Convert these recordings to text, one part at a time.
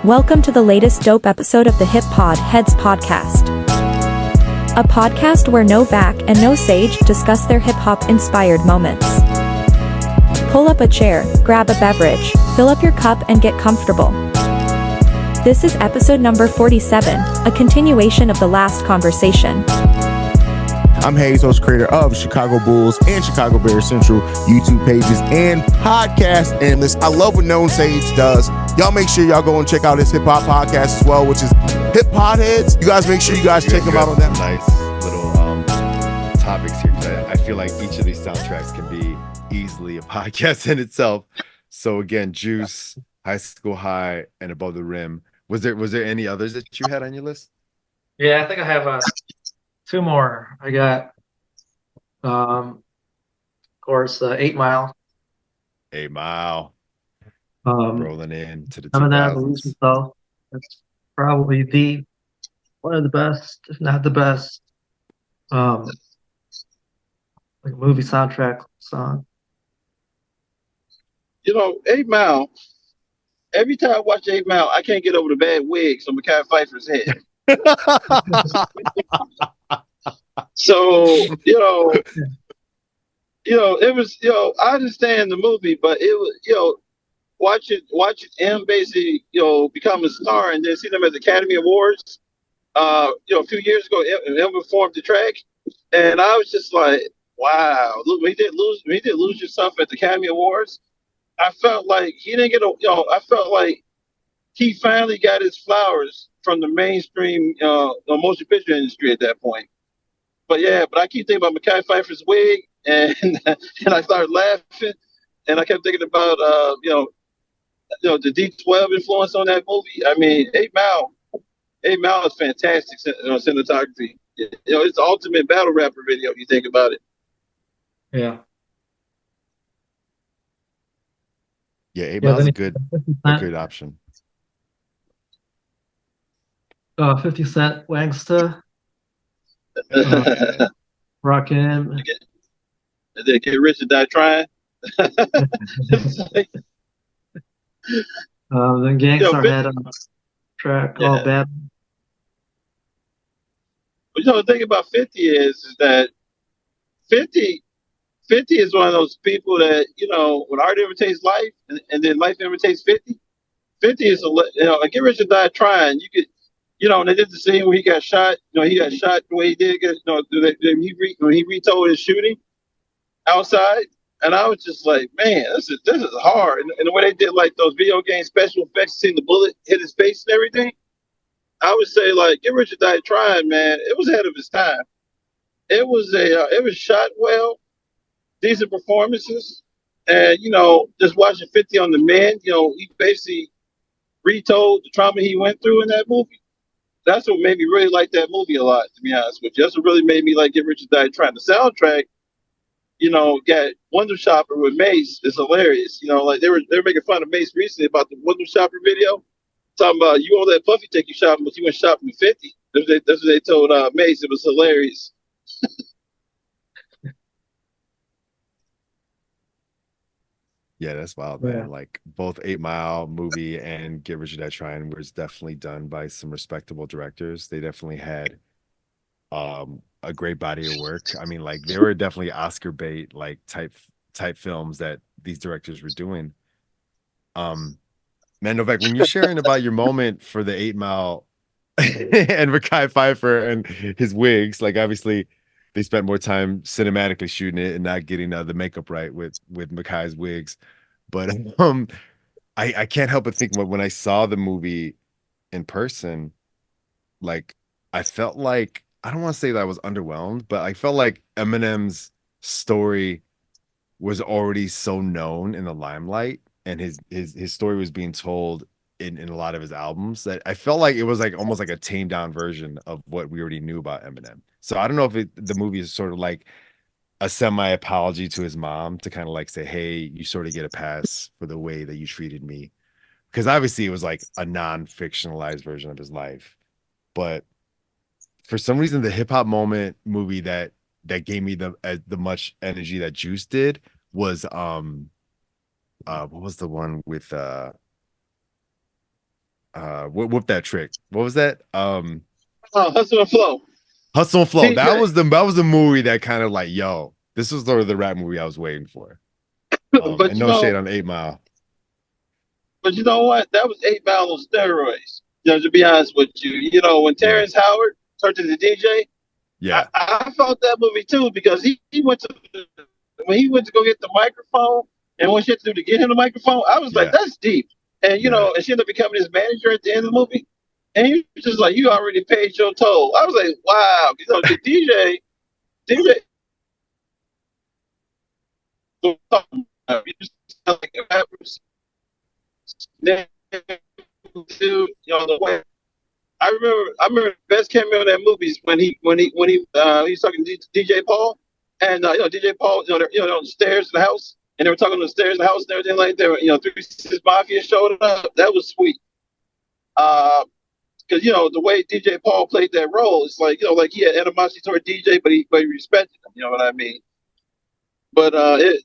Welcome to the latest dope episode of the HipPodHedz podcast. A podcast where no back and no sage discuss their hip-hop inspired moments. Pull up a chair, grab a beverage, fill up your cup and get comfortable. This is episode number 47, a continuation of the last conversation. I'm Hayes, host creator of Chicago Bulls and Chicago Bears Central YouTube pages and podcast analyst. I love what Known Sage does. Y'all make sure y'all go and check out his hip hop podcast as well, which is HipPodHedz. You guys make sure you guys check him out on that. Nice little topics here. I feel like each of these soundtracks can be easily a podcast in itself. So again, Juice, High School High, and Above the Rim. Was there any others that you had on your list? Yeah, I think I have two more. I got, of course, 8 Mile. 8 Mile. Rolling in to the Eminem, 2000s. Lose Yourself. That's probably one of the best, if not the best, like movie soundtrack song. You know, 8 Mile, every time I watch 8 Mile, I can't get over the bad wigs on Mekhi Phifer's head. So, it was, I understand the movie, but it was, watching him basically, become a star and then see them at the Academy Awards, a few years ago, him performed the track. And I was just like, wow, look, he did lose yourself at the Academy Awards. I felt like he didn't get I felt like he finally got his flowers from the mainstream motion picture industry at that point. But I keep thinking about Mekhi Phifer's wig, and and I started laughing, and I kept thinking about the D12 influence on that movie. I mean, 8 Mile is fantastic cinematography. It's the ultimate battle rapper video if you think about it. Yeah. Yeah, 8 Mile's a good option. 50 Cent, Wangsta. Rockin'. And then Get Rich or Die Trying. Then Gangstar had a track called Bad. But the thing about 50 is that 50 is one of those people that, when art imitates life and then life imitates 50, 50 is, like Get Rich or Die Trying. You could, and they did the scene where he got shot, he got shot the way he did, when he retold his shooting outside. And I was just like, man, this is hard. And the way they did like those video game special effects, seeing the bullet hit his face and everything, I would say like Get Rich or Die Trying, man, it was ahead of its time. It was it was shot well, decent performances, and just watching 50 on the Man, he basically retold the trauma he went through in that movie. That's what made me really like that movie a lot, to be honest with you. That's what really made me like Get Rich or Die Trying. The soundtrack, got Wonder Shopper with Mace. It's hilarious. Like they were making fun of Mace recently about the Wonder Shopper video, talking about you won't let Puffy take you shopping, but you went shopping with 50. That's what they told Mace. It was hilarious. Yeah, that's wild, man. Like both 8 Mile movie and Get Rich or Die Trying was definitely done by some respectable directors. They definitely had a great body of work. I mean, like they were definitely Oscar bait like type films that these directors were doing. Man, Novak, when you're sharing about your moment for the 8 Mile and Mekhi Phifer and his wigs, like obviously they spent more time cinematically shooting it and not getting the makeup right with Mekhi's wigs. But I can't help but think when I saw the movie in person, like I felt like, I don't want to say that I was underwhelmed, but I felt like Eminem's story was already so known in the limelight, and his story was being told in a lot of his albums, that I felt like it was like almost like a tamed down version of what we already knew about Eminem. So I don't know if the movie is sort of like a semi apology to his mom to kind of like say, hey, you sort of get a pass for the way that you treated me, because obviously it was like a non-fictionalized version of his life. But for some reason, the hip hop moment movie that gave me the much energy that Juice did was what was the one with whoop that trick. What was that? Hustle and Flow. Hustle and Flow. TJ. That was the movie that kind of like, yo, this was sort of the rap movie I was waiting for. But and no shade on 8 Mile. But you know what? That was 8 Mile on steroids. To be honest with you, when Terrence Howard turned into DJ, yeah, I felt that movie too because he went to when he went to go get the microphone and when she had to do to get him the microphone, I was like, that's deep. And and she ended up becoming his manager at the end of the movie. And he was just like, you already paid your toll. I was like, wow, the DJ, the way I remember the best cameo in that movie is when he was talking to DJ Paul, and DJ Paul, they're on the stairs of the house, and they were talking on the stairs of the house and everything like that. 3 6 Mafia showed up. That was sweet. Because the way DJ Paul played that role, it's like like he had animosity toward DJ, but he respected him. You know what I mean? But I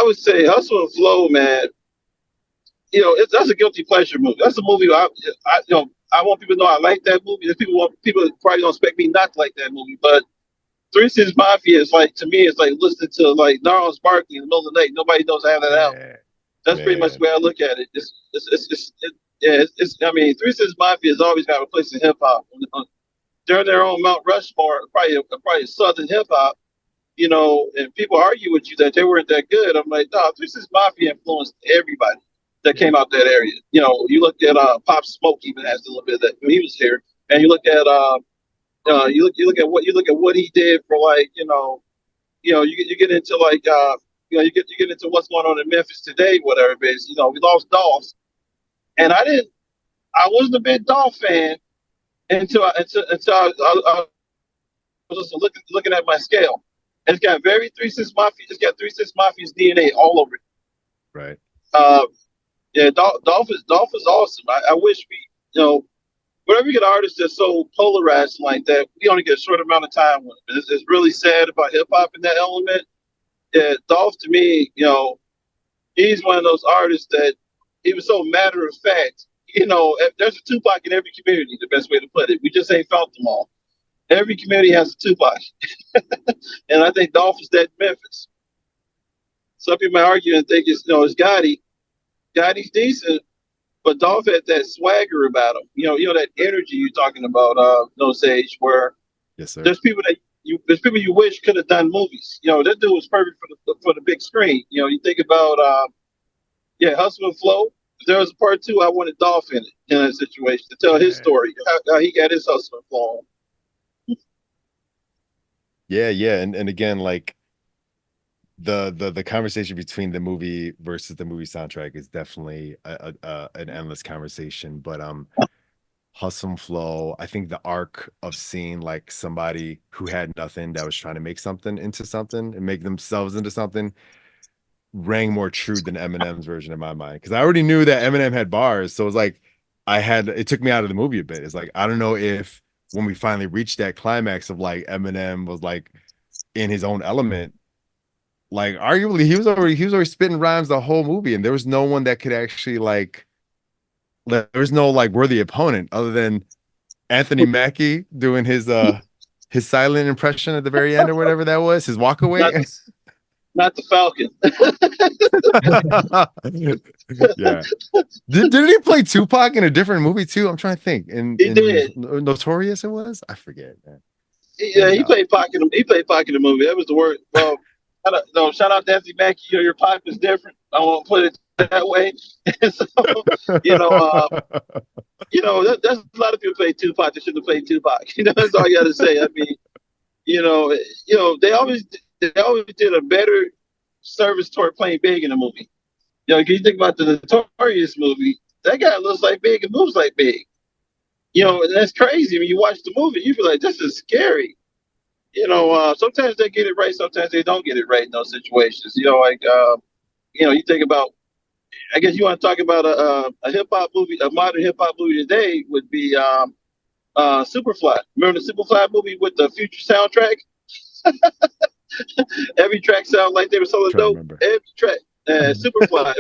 would say Hustle and Flow, man. That's a guilty pleasure movie. That's a movie I want people to know I like that movie. People probably don't expect me not to like that movie, but 3 6 Mafia is like, to me, it's like listening to like Gnarls Barkley in the middle of the night. Nobody knows I have that out. That's pretty much the way I look at it. I mean, 3 6 Mafia has always got a place in hip hop. During their own Mount Rushmore, probably Southern hip hop. And people argue with you that they weren't that good. I'm like, no, 3 6 Mafia influenced everybody that came out that area. You look at Pop Smoke, even has a little bit of that when he was here, and you look at you look at what he did for like you get into like you get into what's going on in Memphis today, whatever it is. We lost Dolph, and I wasn't a big Dolph fan until I was just looking at my scale. And it's got very 3 6 Mafia. It's got 3 6 Mafia's DNA all over it. Right. Yeah, Dolph is awesome. I wish whenever you get artists that's so polarized like that, we only get a short amount of time with them. It's really sad about hip hop in that element. Yeah, Dolph to me, he's one of those artists that he was so matter of fact. There's a Tupac in every community. The best way to put it. We just ain't felt them all. Every community has a Tupac, and I think Dolph is that in Memphis. Some people might argue and think it's Gotti. Gotti's decent, but Dolph had that swagger about him. That energy you're talking about, No Sage, where yes, sir. There's people you wish could have done movies. That dude was perfect for the big screen. You think about Hustle and Flow. If there was a part 2, I wanted Dolph in it in that situation to tell his story, how he got his Hustle and Flow on. Yeah, and again, like the conversation between the movie versus the movie soundtrack is definitely an endless conversation. But Hustle and Flow, I think the arc of seeing like somebody who had nothing that was trying to make something into something and make themselves into something rang more true than Eminem's version in my mind, because I already knew that Eminem had bars, so it was like it took me out of the movie a bit. It's like, I don't know if when we finally reached that climax of like Eminem was like in his own element, like arguably he was already spitting rhymes the whole movie, and there was no one that could actually like there was no like worthy opponent other than Anthony Mackie doing his silent impression at the very end or whatever that was, his walk away. Not the Falcon. Yeah. Didn't he play Tupac in a different movie too? I'm trying to think. He did. Notorious it was? I forget, man. Yeah, he played Pac in the movie. That was the word. Well, shout out to Anthony Mackie. Your Pac was different. I won't put it that way. So, that's a lot of people play Tupac. They shouldn't have played Tupac. That's all you got to say. I mean, they always did a better service toward playing Big in the movie. Can you think about the Notorious movie? That guy looks like Big and moves like Big. And that's crazy. When you watch the movie, you feel like this is scary. Sometimes they get it right, sometimes they don't get it right in those situations. You think about. I guess you want to talk about a hip hop movie, a modern hip hop movie today would be Superfly. Remember the Superfly movie with the Future soundtrack? Every track sounded like they were selling dope. Every track, Superfly.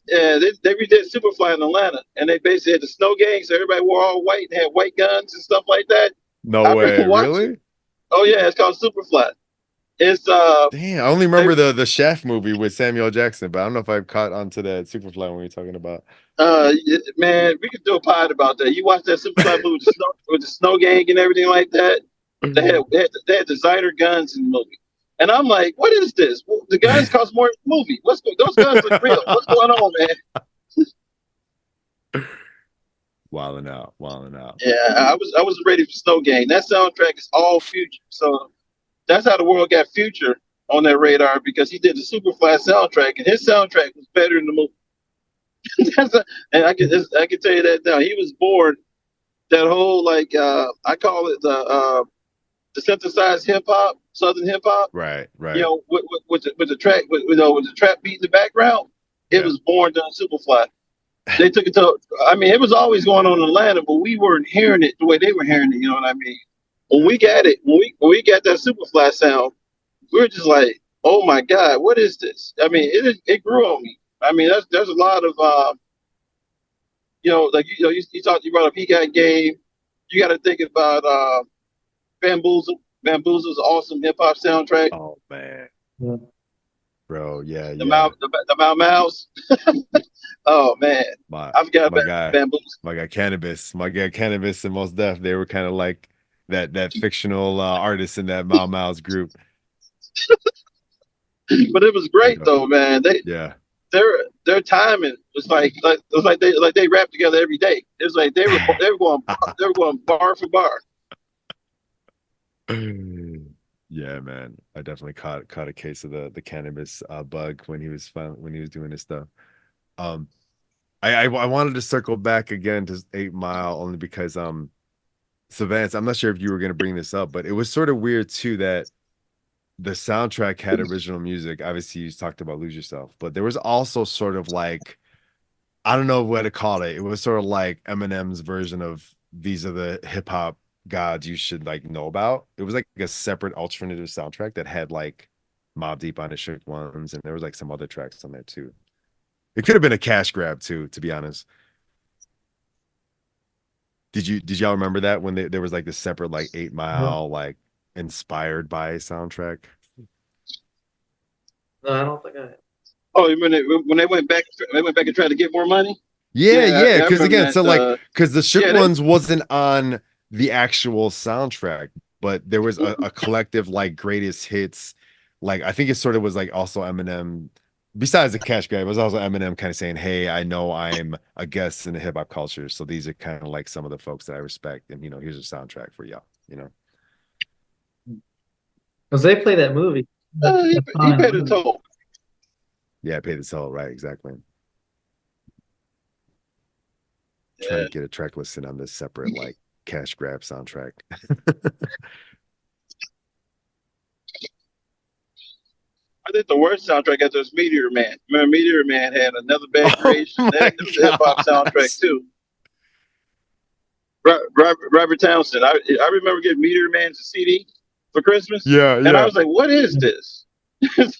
Yeah, they redid Superfly in Atlanta, and they basically had the snow gang, so everybody wore all white and had white guns and stuff like that. No I remember way, watching. really? Oh yeah, it's called Superfly. It's Damn, I only they, remember the Chef movie with Samuel Jackson, but I don't know if I caught onto that Superfly when you're talking about. man, we could do a pod about that. You watch that Superfly movie with the snow gang and everything like that. They had designer guns in the movie, and I'm like, what is this? Well, the guns cost more in the movie. Those guns look real. What's going on, man? Wilding out, wilding out. Yeah, I was ready for Snow Gang. That soundtrack is all Future, so that's how the world got Future on their radar because he did the Superfly soundtrack, and his soundtrack was better than the movie. And I can tell you that now. He was born that whole I call it the synthesized hip hop, Southern hip hop. Right, You right. know, with the track, with the trap beat in the background. It Yeah. was born doing Superfly. They took it to. I mean, it was always going on in Atlanta, but we weren't hearing it the way they were hearing it. You know what I mean? When we got it, when we got that Superfly sound, we were just like, "Oh my God, what is this?" I mean, it grew on me. I mean, there's a lot of you brought up He Got Game. You got to think about Bamboozle. Bamboozle's an awesome hip hop soundtrack. Oh man, Yeah. bro, yeah, The yeah. the Mau Mau's. Oh man, My I forgot my about guy, Bamboozle. my guy Cannabis and Most Def, they were kind of like that fictional artist in that Mau Mau's group. But it was great though, man. Yeah. Their timing was it was like they rapped together every day. It was like they were going bar for bar. Yeah, man. I definitely caught a case of the cannabis bug when he was doing his stuff. Um, I wanted to circle back again to 8 Mile only because so Vance, I'm not sure if you were gonna bring this up, but it was sort of weird too that the soundtrack had original music. Obviously, you talked about Lose Yourself, but there was also sort of like I don't know what to call it. It was sort of like Eminem's version of these are the hip hop gods you should like know about. It was like a separate alternative soundtrack that had like Mobb Deep on it, Shook Ones, and there was like some other tracks on there too. It could have been a cash grab too, to be honest. Did y'all remember that when there was like this separate like 8 Mile like inspired by soundtrack? No, I don't think I. Oh, when they went back and tried to get more money. Yeah, I because remember again, that. so like because the Shook yeah, Ones wasn't on the actual soundtrack, but there was a collective like greatest hits. Like I think it sort of was like also Eminem. Besides the cash grab, it was also Eminem kind of saying, "Hey, I know I'm a guest in the hip hop culture, so these are kind of like some of the folks that I respect, and here's a soundtrack for y'all." Because they play that movie. he paid a toll. Yeah, pay the toll, right? Exactly. Trying to get a track listed on this separate like cash grab soundtrack. I think the worst soundtrack after was Meteor Man. Remember, Meteor Man had Another Bad Creation. That was a hip hop soundtrack too. Robert Townsend. I remember getting Meteor Man's CD for Christmas. Yeah, and I was like, "What is this?" So,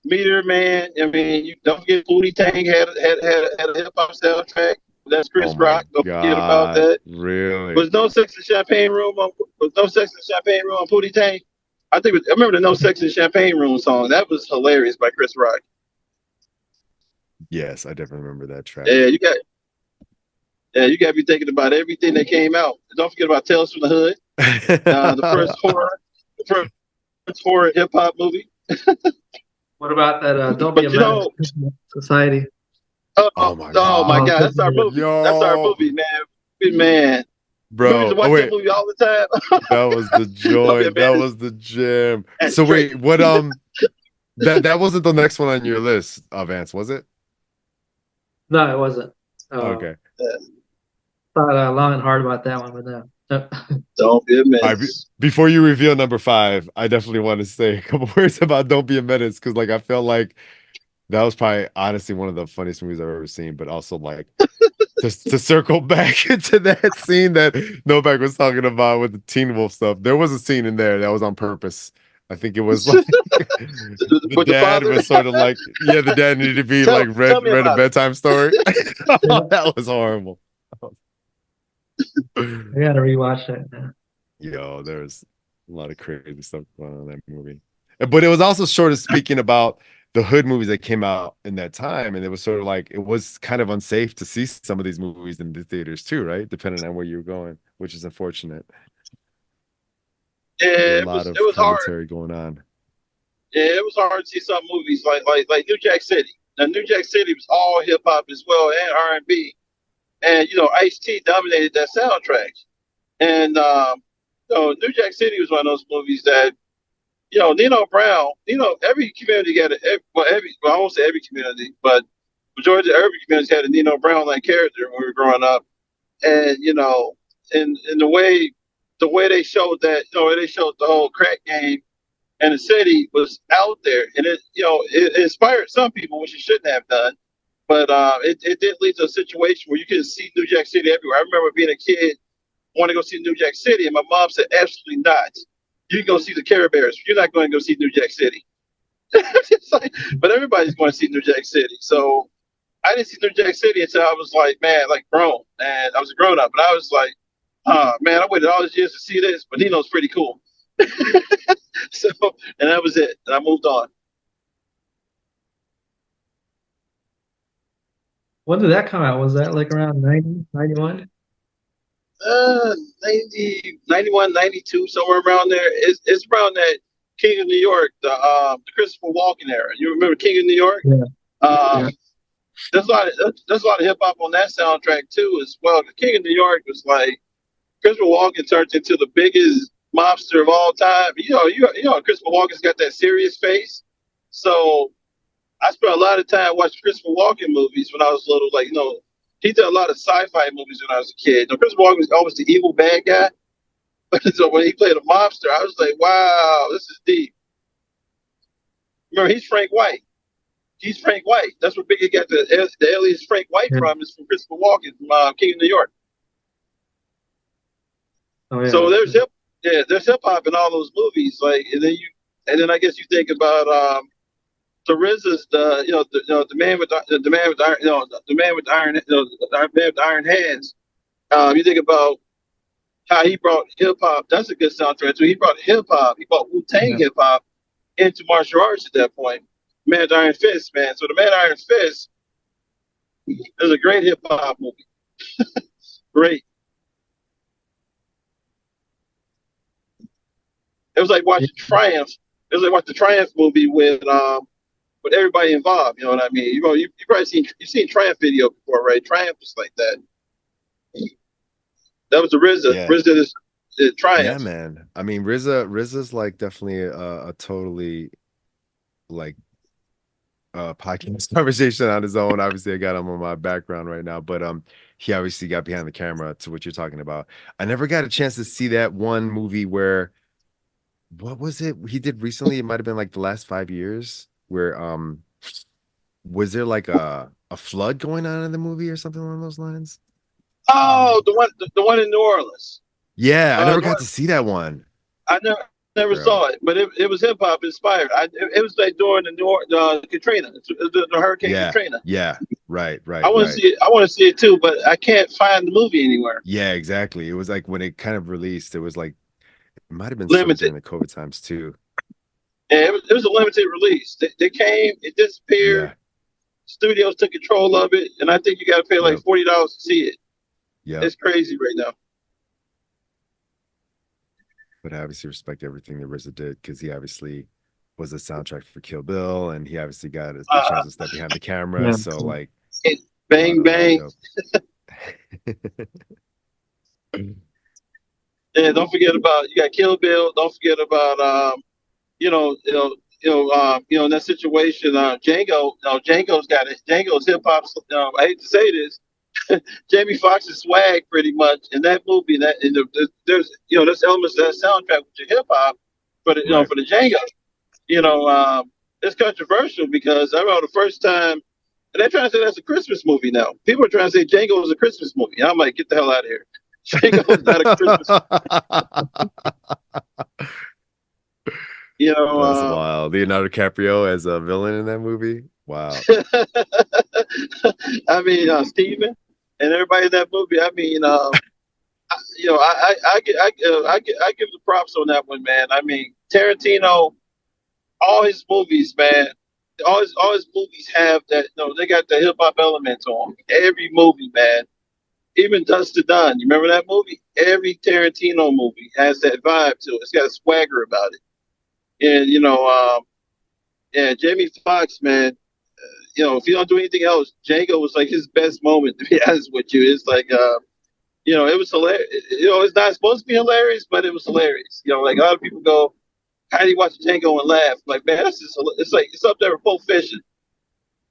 Meteor Man. I mean, you don't forget Pootie Tang had a hip hop soundtrack. That's Chris Rock. Don't forget about that. Really? Was No Sex in Champagne Room on Pootie Tang? I remember the No Sex in Champagne Room song. That was hilarious by Chris Rock. Yes, I definitely remember that track. Yeah, you got to be thinking about everything that came out. Don't forget about Tales from the Hood, the first horror hip hop movie. What about that? Don't be a menace. Society. Oh my God, that's our movie. Yo. That's our movie, man. Bro, we used to watch that movie all the time. That was the joy. That was the jam. So wait, what that wasn't the next one on your list, Vance, was it? No, it wasn't. Okay. Thought long and hard about that one, but no. Don't be a menace. Before you reveal number 5, I definitely want to say a couple words about Don't Be a Menace because like I felt like that was probably honestly one of the funniest movies I've ever seen, but also like to circle back into that scene that Novak was talking about with the Teen Wolf stuff. There was a scene in there that was on purpose. I think it was like the With the dad father? was sort of like, yeah, the dad needed to be like Tell me read a about it. bedtime story. That was horrible. I gotta rewatch that now. Yo, there's a lot of crazy stuff going on in that movie. But it was also sort of speaking about the hood movies that came out in that time. And it was sort of like, it was kind of unsafe to see some of these movies in the theaters too, right? Depending on where you were going, which is unfortunate. Yeah, A it lot was of it was hard. commentary going on. Yeah, it was hard to see some movies like New Jack City. Now New Jack City was all hip hop as well and R&B, and Ice-T dominated that soundtrack. And New Jack City was one of those movies that Nino Brown. Every community got I won't say every community, but majority of every community had a Nino Brown like character when we were growing up, and in the way they showed that, they showed the whole crack game and the city was out there, and it inspired some people, which it shouldn't have done. But it did lead to a situation where you could see New Jack City everywhere. I remember being a kid, wanting to go see New Jack City, and my mom said, "Absolutely not. You can go see the Care Bears. You're not going to go see New Jack City." It's like, but everybody's going to see New Jack City. So I didn't see New Jack City until I was like, man, like grown, and I was a grown up, and I was like, man, I waited all these years to see this, but Nino's pretty cool. So, and that was it. And I moved on. When did that come out? Was that like around 90, 91? 90, 91, 92, somewhere around there. It's around that King of New York, the Christopher Walken era. You remember King of New York? Yeah. Yeah. There's a lot of hip hop on that soundtrack too, as well. The King of New York was like Christopher Walken turned into the biggest mobster of all time. Christopher Walken's got that serious face, so I spent a lot of time watching Christopher Walken movies when I was little. Like, he did a lot of sci-fi movies when I was a kid. Christopher Walken was always the evil bad guy. So when he played a mobster, I was like, wow, this is deep. Remember, he's Frank White. He's Frank White. That's where Biggie got the alias Frank White from, is from Christopher Walken from King of New York. Oh, yeah. So there's hip hop in all those movies. Like, and then I guess you think about the RZA's the man with the iron hands. You think about how he brought hip hop. That's a good soundtrack too. He brought hip hop. He brought Wu-Tang hip hop into martial arts at that point. Man with Iron Fist, man. So the Man Iron Fist is a great hip hop movie. Great. It was like watching Triumph. It was like watching the Triumph movie with everybody involved. You know what I mean? You probably seen Triumph video before, right? Triumph is like that. That was the RZA. Yeah. RZA is Triumph. Yeah, man. I mean, RZA's like definitely a totally like podcast conversation on his own. Obviously, I got him on my background right now, but he obviously got behind the camera to what you're talking about. I never got a chance to see that one movie where, what was it he did recently? It might have been like the last 5 years, where was there like a flood going on in the movie or something along those lines? Oh, the one in New Orleans. Yeah, I never got to see that one. I never saw it, but it was hip hop inspired. It was like during the Katrina, the Hurricane Katrina. Yeah, right. I want to see it. I want to see it too, but I can't find the movie anywhere. Yeah, exactly. It was like when it kind of released, it was like, it might have been limited during the COVID times too. Yeah, it was a limited release. They came, it disappeared. Yeah. Studios took control of it, and I think you got to pay like $40 to see it. Yeah, it's crazy right now. But I obviously respect everything that RZA did, because he obviously was the soundtrack for Kill Bill, and he obviously got his chance to step behind the camera. So like, bang bang. Yeah, don't forget about, you got Kill Bill. Don't forget about in that situation, Django's got it. Django's hip hop. I hate to say this, Jamie Foxx's swag pretty much in that movie. There's elements of that soundtrack with your hip hop, but for the Django, it's controversial because I remember the first time, and they're trying to say that's a Christmas movie now. People are trying to say Django is a Christmas movie. And I'm like, get the hell out of here. Django's not a Christmas movie. You know, That's wild. Leonardo DiCaprio as a villain in that movie. Wow. I mean, Steven and everybody in that movie. I mean, you know, I give the props on that one, man. I mean, Tarantino, all his movies, man, all his movies have that. You know, they got the hip hop element to them. Every movie, man. Even Dust to Dawn. You remember that movie? Every Tarantino movie has that vibe to it. It's got a swagger about it. And yeah, Jamie Foxx, man. You know, if you don't do anything else, Django was like his best moment. To be honest with you, it's like, you know, it was hilarious. You know, it's not supposed to be hilarious, but it was hilarious. You know, like a lot of people go, "How do you watch Django and laugh?" Like, man, that's just, it's like it's up there with Pulp Fiction.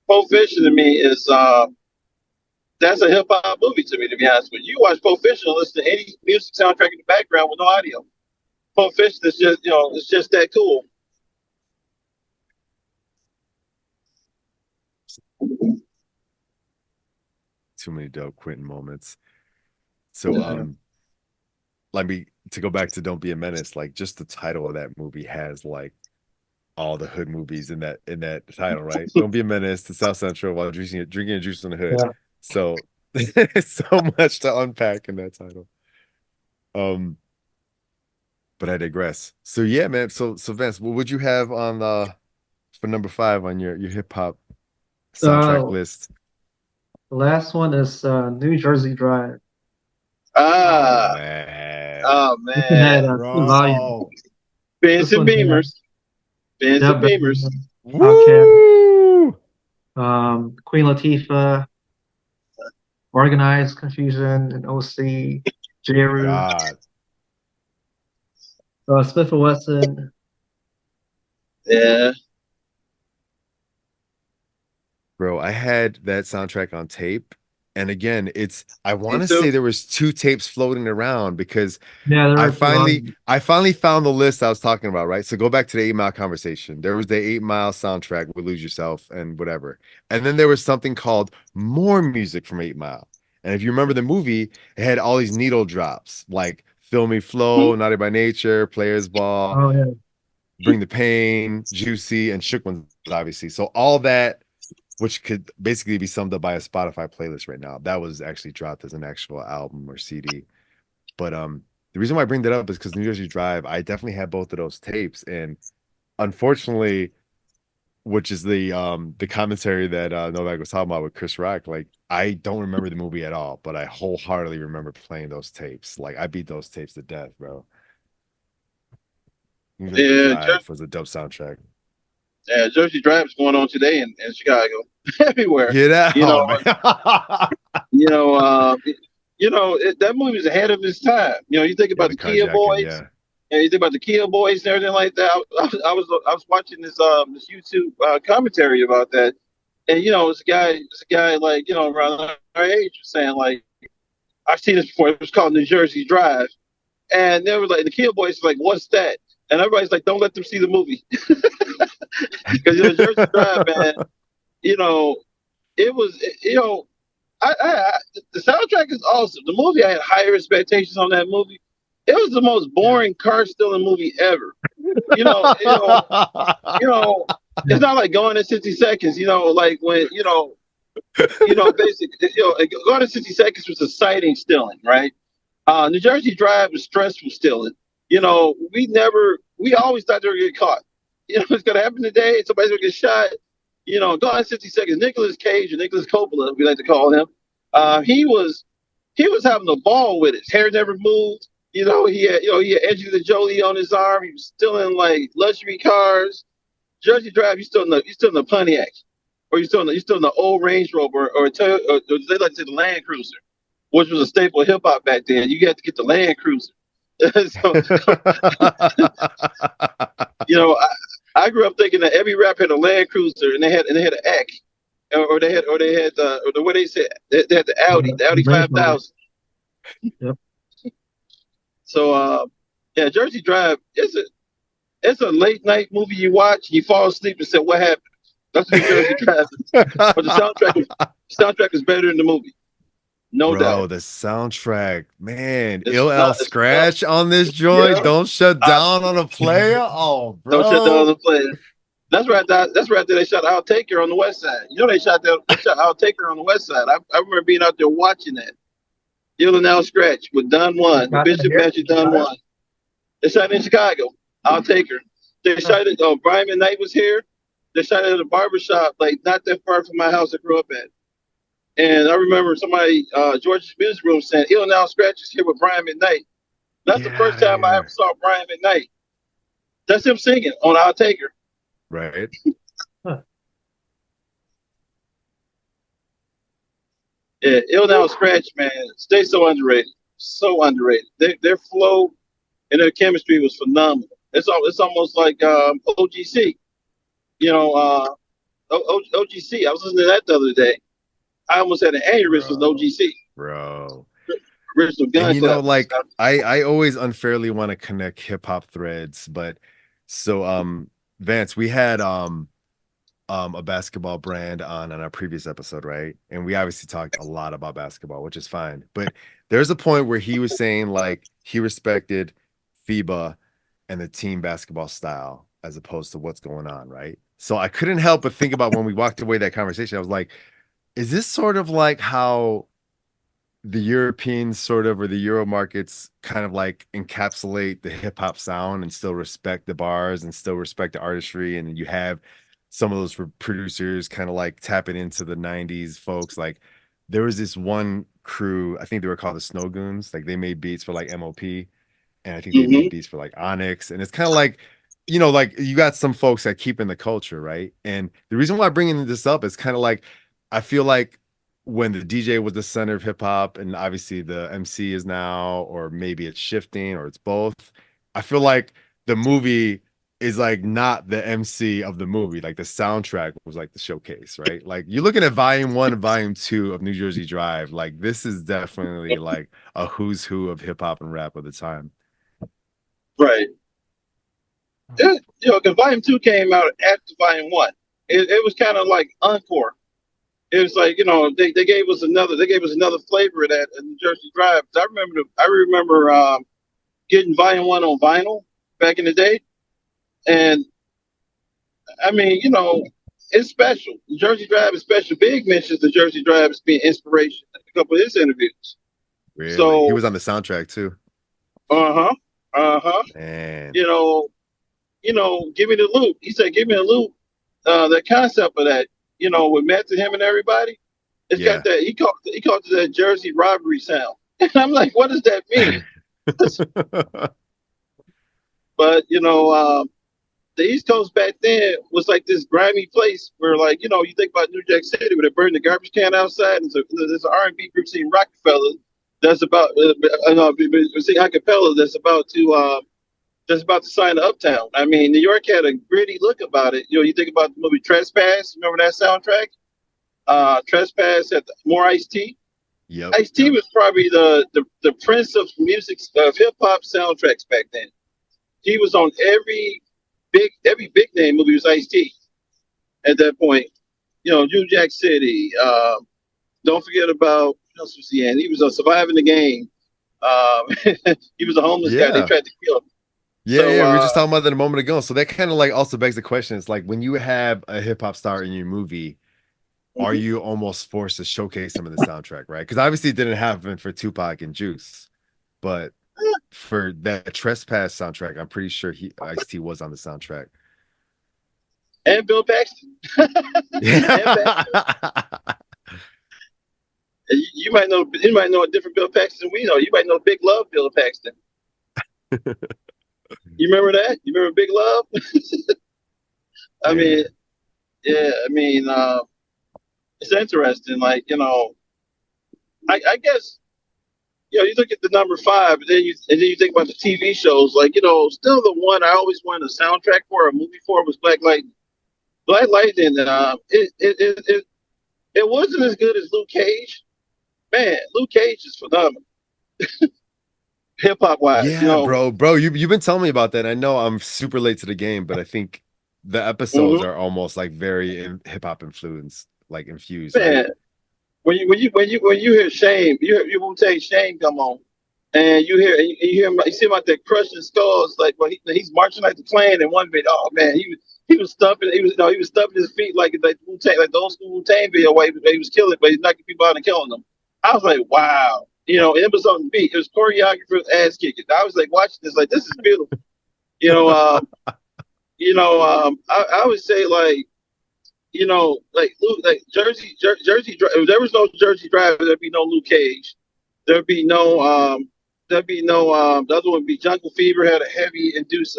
Pulp Fiction to me is that's a hip hop movie to me. To be honest with you, you watch Pulp Fiction and listen to any music soundtrack in the background with no audio. Pulp Fiction is just, you know, it's just that cool. Too many dope Quentin moments. So like to go back to Don't Be a Menace, like just the title of that movie has like all the hood movies in that title, right? Don't be a menace to South Central while drinking a juice in the hood. Yeah. So so much to unpack in that title. But I digress. So yeah, man. So Vince, what would you have on for number 5 on your hip hop soundtrack list? The last one is New Jersey Drive. Ah, oh man, man, bro. Benz and Beamers. Benz and Beamers. Woo! Queen Latifah, Organized Confusion, and OC, Jeru, Smith & Wesson. Yeah. Bro, I had that soundtrack on tape. And again, I want to say there was 2 tapes floating around because I finally found the list I was talking about, right? So go back to the 8 Mile conversation. There was the 8 Mile soundtrack with Lose Yourself and whatever. And then there was something called More Music from 8 Mile. And if you remember the movie, it had all these needle drops like Feel Me Flow, Naughty by Nature, Players Ball, Bring the Pain, Juicy, and Shook Ones, obviously. So all that, which could basically be summed up by a Spotify playlist right now. That was actually dropped as an actual album or CD. But the reason why I bring that up is because New Jersey Drive, I definitely had both of those tapes. And unfortunately, which is the commentary that Novak was talking about with Chris Rock, like I don't remember the movie at all, but I wholeheartedly remember playing those tapes. Like I beat those tapes to death, bro. New Jersey Drive was a dope soundtrack. Yeah, Jersey Drive is going on today in Chicago, everywhere. Get out, you know, man. That movie is ahead of its time. You know, you think about the Kia Boys, and you think about the Kia Boys and everything like that. I was watching this YouTube commentary about that, and you know, it's a guy like, you know, around our age saying like, I've seen this before. It was called New Jersey Drive, and they were like, the Kia Boys were like, what's that? And everybody's like, don't let them see the movie. Because, you know, Jersey Drive, man, you know, it was, you know, the soundtrack is awesome. The movie, I had higher expectations on that movie. It was the most boring car stealing movie ever. You know, it's not like Gone in 60 Seconds, you know, like when, basically, Gone in 60 Seconds was exciting stealing, right? New Jersey Drive was stressful stealing. You know, we always thought they were going to get caught. You know, it's going to happen today. Somebody's going to get shot. You know, Gone in 60 Seconds. Nicolas Cage, or Nicolas Coppola, we like to call him. He was having a ball with it. His hair never moved. You know, he had Angelina Jolie on his arm. He was still in like luxury cars. Jersey Drive, you still in the Pontiac, or you still in the old Range Rover, or they like to say the Land Cruiser, which was a staple of hip hop back then. You had to get the Land Cruiser. So, you know, I grew up thinking that every rap had a Land Cruiser, and they had an Ack, or they had the way they said they had the Audi 5000. Yep. So yeah, Jersey Drive it's a late night movie you watch, you fall asleep and say, what happened? That's what Jersey Drive is. But the soundtrack is better than the movie. no Bro, doubt. the soundtrack, man. It's LL not. It's not. Scratch on this joint. Yeah. Don't shut I, down on a player. Oh, don't shut down bro. the play. That's right there. They shot I'll Take Her on the west side. You know they shot I'll Take Her on the west side. I remember being out there watching that. Ill and Out Scratch with Don Juan, the Got that Bishop here? Magic Don Juan. They shot it in Chicago. I'll Take Her. They shot it. Brian McKnight was here. They shot it at a barber shop, like not that far from my house I grew up at. And I remember somebody, George's Music Room, saying, Ill and Out Scratch is here with Brian McKnight. That's the Get first out of time I ever here. saw Brian McKnight. That's him singing on I'll Take Her. Right. Yeah, Ill and Out Scratch, man, stay so underrated. So underrated. Their flow and their chemistry was phenomenal. It's almost like OGC. You know, OGC. I was listening to that the other day. I almost had an aneurysm with OGC. Bro. Original And gun you know, clap. like I always unfairly want to connect hip hop threads, but so Vance, we had a basketball brand on our previous episode, right? And we obviously talked a lot about basketball, which is fine. But there's a point where he was saying like he respected FIBA and the team basketball style as opposed to what's going on, right? So I couldn't help but think about when we walked away that conversation. I was like, is this sort of like how the Europeans sort of, or the Euro markets kind of like encapsulate the hip hop sound and still respect the bars and still respect the artistry? And you have some of those producers kind of like tapping into the 90s folks. Like there was this one crew, I think they were called the Snow Goons. Like they made beats for like MOP, and I think they made beats for like Onyx. And it's kind of like, you know, like you got some folks that keep in the culture, right? And the reason why I'm bringing this up is kind of like, I feel like when the DJ was the center of hip hop, and obviously the MC is now, or maybe it's shifting, or it's both. I feel like the movie is like not the MC of the movie. Like the soundtrack was like the showcase, right? Like you're looking at volume 1 and volume 2 of New Jersey Drive. Like this is definitely like a who's who of hip hop and rap of the time. Right. Yeah, you know, because Volume 2 came out after Volume 1. It was kind of like encore. It was like, you know, they gave us another flavor of that in New Jersey Drive. 'Cause I remember getting Volume 1 on vinyl back in the day. And I mean, you know, it's special. The Jersey Drive is special. Big mentions the Jersey Drive as being inspiration in a couple of his interviews. Really? He So, was on the soundtrack too. Man. You know, give me the loop. He said, give me the loop. The concept of that, you know, with Matt to him and everybody, it's Yeah. got that. He called it that Jersey robbery sound. And I'm like, what does that mean? But you know, the East Coast back then was like this grimy place where, like, you know, you think about New Jack City where they burn the garbage can outside, and so there's an R&B group named Rockefeller that's about sing acapella that's about to sign to Uptown. I mean, New York had a gritty look about it. You know, you think about the movie Trespass. Remember that soundtrack? Trespass had more Ice-T. Yep. Ice-T was probably the prince of music of hip hop soundtracks back then. He was on every big name movie was Ice-T at that point. You know, New Jack City. Don't forget about what else was he in? He was on Surviving the Game. He was a homeless guy. They tried to kill him. Yeah, So, we were just talking about that a moment ago. So that kind of like also begs the question. It's like when you have a hip hop star in your movie, are you almost forced to showcase some of the soundtrack, right? Because obviously it didn't happen for Tupac and Juice, but for that Trespass soundtrack, I'm pretty sure Ice-T was on the soundtrack. And Bill Paxton. You might know a different Bill Paxton than we know. You might know Big Love Bill Paxton. You remember that? You remember Big Love? I mean, it's interesting. Like, you know, I guess, you know, you look at the number 5, and then you think about the TV shows. Like, you know, still the one I always wanted a soundtrack for, a movie for, was Black Lightning. Black Lightning. It wasn't as good as Luke Cage. Man, Luke Cage is phenomenal. Hip hop wise, Yeah, you know. bro, you've been telling me about that. I know I'm super late to the game, but I think the episodes are almost like very hip hop influence, like infused. Man, right? when you hear Shame, you won't take Shame come on, and you hear him, you see him out there crushing skulls like when he's marching like the Klan in one video. Oh man, he was stumping, he was stumping his feet like Wu-Tang, like the old school Wu-Tang video where he was killing, but he's knocking people out and killing them. I was like, wow, it was on the beat. It was choreographer's ass kicking. I was like watching this, like this is beautiful. You know, I would say like Jersey. If there was no Jersey Drive, there'd be no Luke Cage. There'd be no the other one would be Jungle Fever, had a heavy induced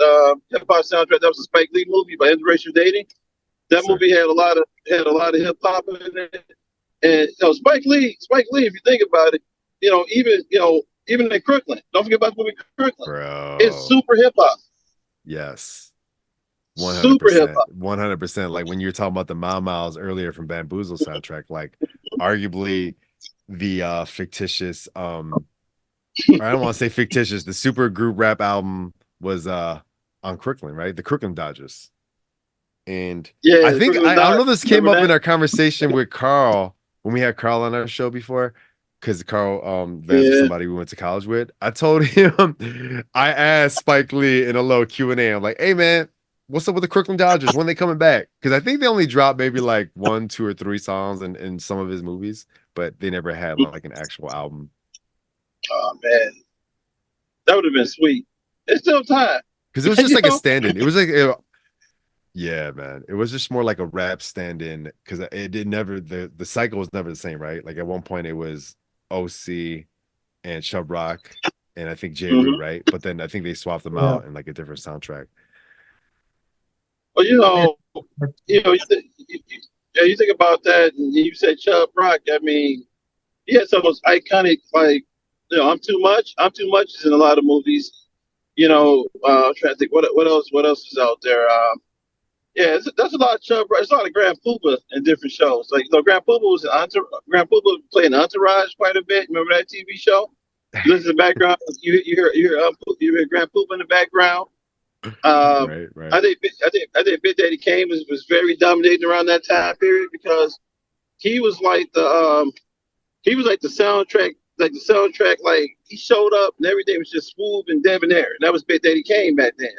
hip hop soundtrack. That was a Spike Lee movie by Interracial Dating. That movie had a lot of hip hop in it. And Spike Lee, if you think about it, even in Crooklyn, don't forget about the movie Crooklyn. Bro. It's super hip hop. Yes. Super hip 100%. hop. 100%. Like when you were talking about the Mau Mau's earlier from Bamboozle soundtrack, like arguably the fictitious or I don't want to say fictitious, the super group rap album was on Crooklyn, right? The Crooklyn Dodgers. And Yeah, I think I don't know if this came up in that? our conversation with Carl when we had Carl on our show before, because Carl Vance was somebody we went to college with. I told him, I asked Spike Lee in a little Q&A, I'm like, hey man, what's up with the Crooklyn Dodgers? When they coming back? Because I think they only dropped maybe like 1, 2, or 3 songs in some of his movies, but they never had like an actual album. Oh man, that would have been sweet. It's still time because it was just like a stand-in. It was like yeah, man. It was just more like a rap stand-in because it did never the cycle was never the same, right? Like at one point it was OC and Chub Rock and I think J. Rue, right? But then I think they swapped them out in like a different soundtrack. Well, you think about that, and you said Chub Rock. I mean, he had some of those iconic, like, I'm Too Much. I'm Too Much is in a lot of movies. I'm trying to think what else is out there. Yeah, that's a lot of Chub Rock. It's a lot of Grand Poopa in different shows. Like, Grand Poopa was Grand Poopa playing Entourage quite a bit. Remember that TV show? You listen to the background. You hear Grand Poopa in the background. Right. I think Big Daddy Kane was very dominating around that time period because he was like the soundtrack, like he showed up and everything was just smooth and debonair. And that was Big Daddy Kane back then.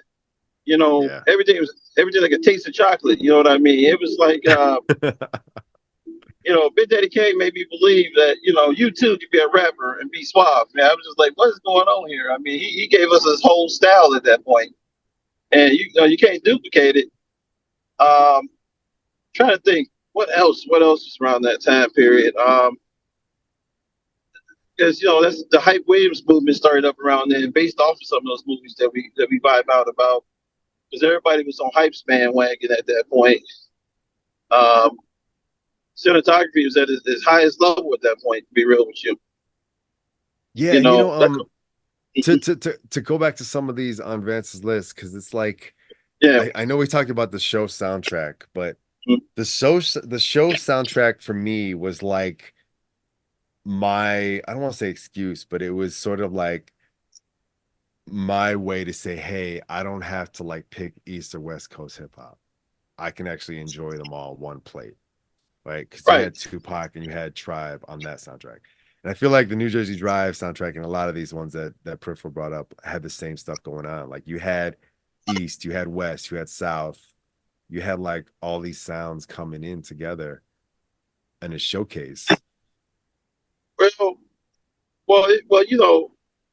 Everything like a taste of chocolate. You know what I mean? It was like Big Daddy Kane made me believe that you too could be a rapper and be suave. Man, I was just like, what is going on here? I mean, he gave us his whole style at that point. And you can't duplicate it. Trying to think what else is around that time period. Because that's the Hype Williams movement started up around then, based off of some of those movies that we vibe out about. Because everybody was on Hype's bandwagon at that point. Cinematography was at its highest level at that point. To be real with you. Yeah, to go back to some of these on Vance's list, because it's like, I know we talked about the show soundtrack, but the show soundtrack for me was like I don't want to say excuse, but it was sort of like my way to say, hey, I don't have to like pick East or West Coast hip hop. I can actually enjoy them all on one plate, right? Because you had Tupac and you had Tribe on that soundtrack. And I feel like the New Jersey Drive soundtrack and a lot of these ones that Peripheral brought up had the same stuff going on. Like you had East, you had West, you had South, you had like all these sounds coming in together in a showcase. Well,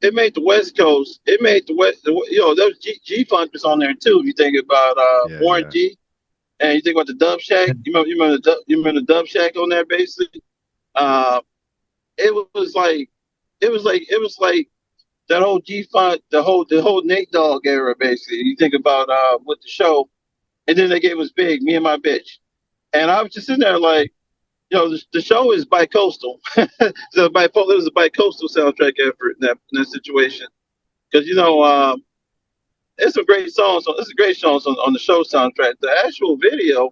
it made the West Coast. It made the West. Those G-Funk was on there too. If you think about Warren G, and you think about the Dub Shack. You remember the Dub Shack on there basically. It was like that whole G-Funk, the whole Nate Dogg era basically. You think about with the show, and then they gave us Big, Me and My Bitch, and I was just sitting there like, the show is bi-coastal. It was a bi-coastal soundtrack effort in that situation. Because, it's some great songs. It's a great songs on the show soundtrack. The actual video,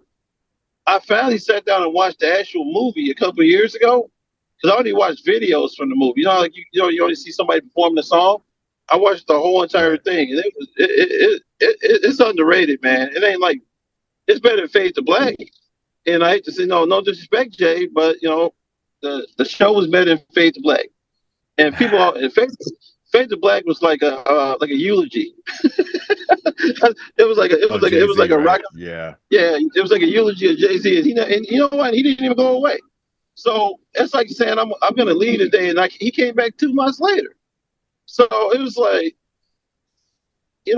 I finally sat down and watched the actual movie a couple of years ago. Because I already watched videos from the movie. Like you only see somebody perform the song. I watched the whole entire thing. And it's underrated, man. It ain't like, it's better than Fade to Black. And I hate to say no disrespect, Jay, but the show was better than Fade to Black, and people and Fade to Black was like a eulogy. It was like a right? rock. Yeah. Yeah, it was like a eulogy of Jay-Z, and you know what? He didn't even go away. So it's like saying I'm going to leave today, and he came back 2 months later. So it was like,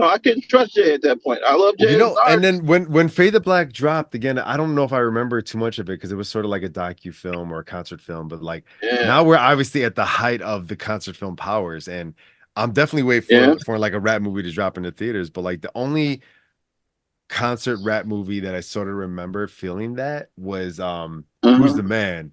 I couldn't trust Jay at that point. I love Jay as an And artist. then when Fade to Black dropped again, I don't know if I remember too much of it because it was sort of like a docu-film or a concert film, but like now we're obviously at the height of the concert film powers, and I'm definitely waiting for like a rap movie to drop in the theaters, but like the only concert rap movie that I sort of remember feeling that was Who's the Man.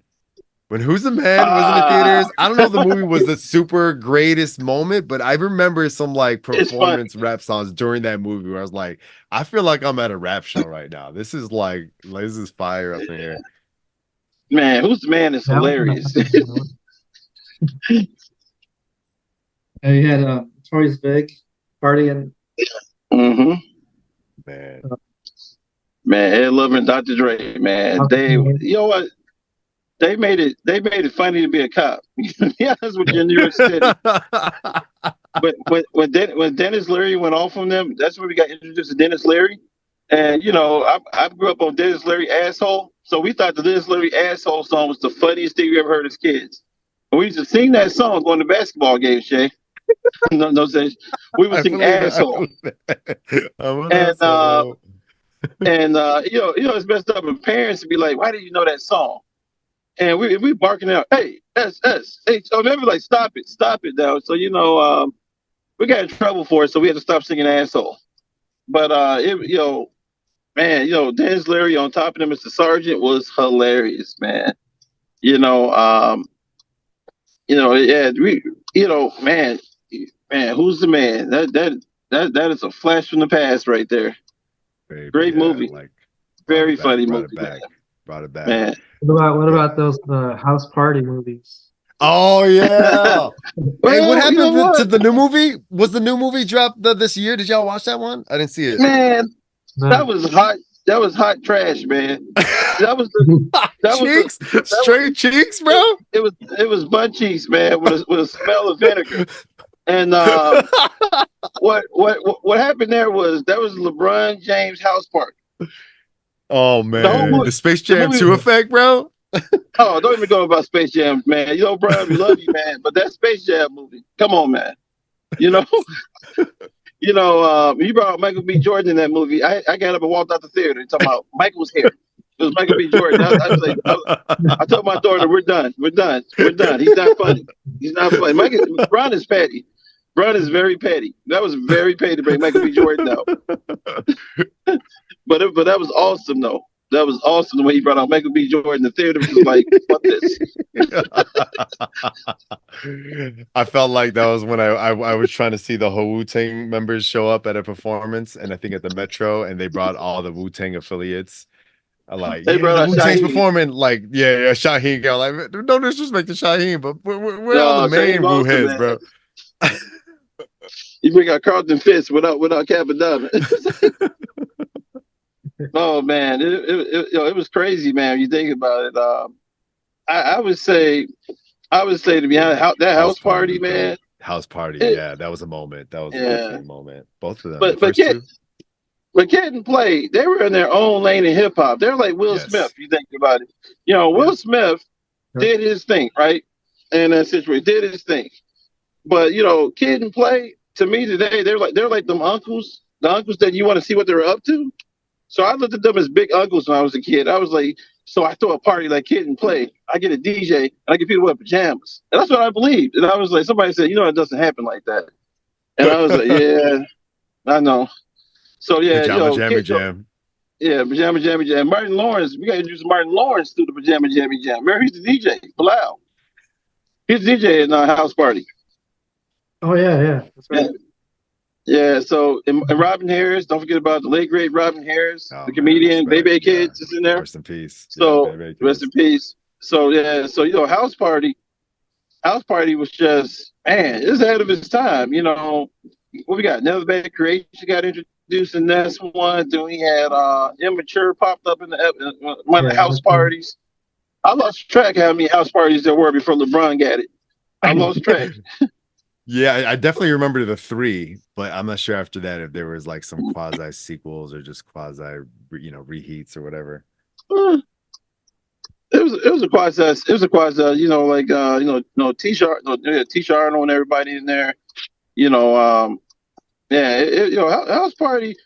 When Who's the Man was in the theaters, I don't know if the movie was the super greatest moment, but I remember some like performance rap songs during that movie where I was like, I feel like I'm at a rap show right now. This is fire up in here. Man, Who's the Man is hilarious. And you had Tori's Big Party and Mm-hmm. Man, Ed Lover and Dr. Dre, man. You know what? They made it funny to be a cop. Yeah, that's what in New York City. But when Dennis Leary went off on them, that's when we got introduced to Dennis Leary. And I grew up on Dennis Leary Asshole, so we thought the Dennis Leary Asshole song was the funniest thing we ever heard as kids. And we used to sing that song going to basketball games, Shay. No, we would sing Asshole. And it's messed up. And parents would be like, "Why did you know that song?" And we barking out, "Hey, S-S-H." So they were like, stop it now. So we got in trouble for it, so we had to stop singing Asshole. But Dennis Leary on top of them, Mr. Sergeant was hilarious, man. Man, Who's the Man? That is a flash from the past right there. Baby, great movie, very funny movie. Brought it back, man. What about those house party movies? Oh yeah. Hey, what happened to the new movie? Was the new movie dropped this year? Did y'all watch that one? I didn't see it. Man, that was hot. That was hot trash, man. That was straight cheeks, bro. It was butt cheeks, man, with a smell of vinegar. And what happened there was LeBron James house party. Oh man, the Space Jam 2 effect, bro. Oh, don't even go about Space Jam, man. Brian, we love you, man, but that Space Jam movie, come on, man. You brought Michael B. Jordan in that movie. I got up and walked out the theater talking about Michael was here. It was Michael B. Jordan. I told my daughter, we're done. He's not funny. Brian is petty. Brian is very petty. That was very petty to bring Michael B. Jordan out. But that was awesome, though. That was awesome the way he brought out Michael B. Jordan. The theater was like, "What this?" I felt like that was when I was trying to see the whole Wu-Tang members show up at a performance, and I think at the Metro, and they brought all the Wu-Tang affiliates. They brought Wu-Tang's performing, Shaheem. Like, no disrespect to Shaheem, but we're all the main Wu heads, bro. You bring out Carlton Fitz without Capadonna. Oh man, it was crazy, man. When you think about it, I would say to be honest, that house party, man. House party, that was a moment. That was a moment. Both of them. But Kid and Play, they were in their own lane in hip hop. They're like Will Smith. You think about it. Will Smith did his thing, right? And that situation did his thing. But Kid and Play, to me today, they're like them uncles, the uncles that you want to see what they're up to. So I looked at them as big uncles when I was a kid. I was like, so I throw a party like Kid and Play. I get a DJ and I get people wear pajamas. And that's what I believed. And I was like, somebody said, it doesn't happen like that. And I was like, yeah, I know. So yeah, Pajama Jammy Jam. Yeah, Pajama Jammy Jam. Martin Lawrence, we got to introduce Martin Lawrence to the Pajama Jammy Jam. Remember, he's the DJ, Bilal. He's the DJ in our house party. Oh yeah, that's right. Yeah, so and Robin Harris, don't forget about the late great Robin Harris, the comedian. Baby Kids is in there. Rest in peace. So rest in peace. So yeah, so house party was just, man, it's ahead of its time. What we got? Never Bad Creation got introduced in this one. Then we had Immature popped up in one of the house parties. I lost track how many house parties there were before LeBron got it. I lost track. Yeah, I definitely remember the 3, but I'm not sure after that if there was like some quasi sequels or just quasi, reheats or whatever. It was a quasi, like T-shirt, T-shirt Arnold and everybody in there. Yeah, house party.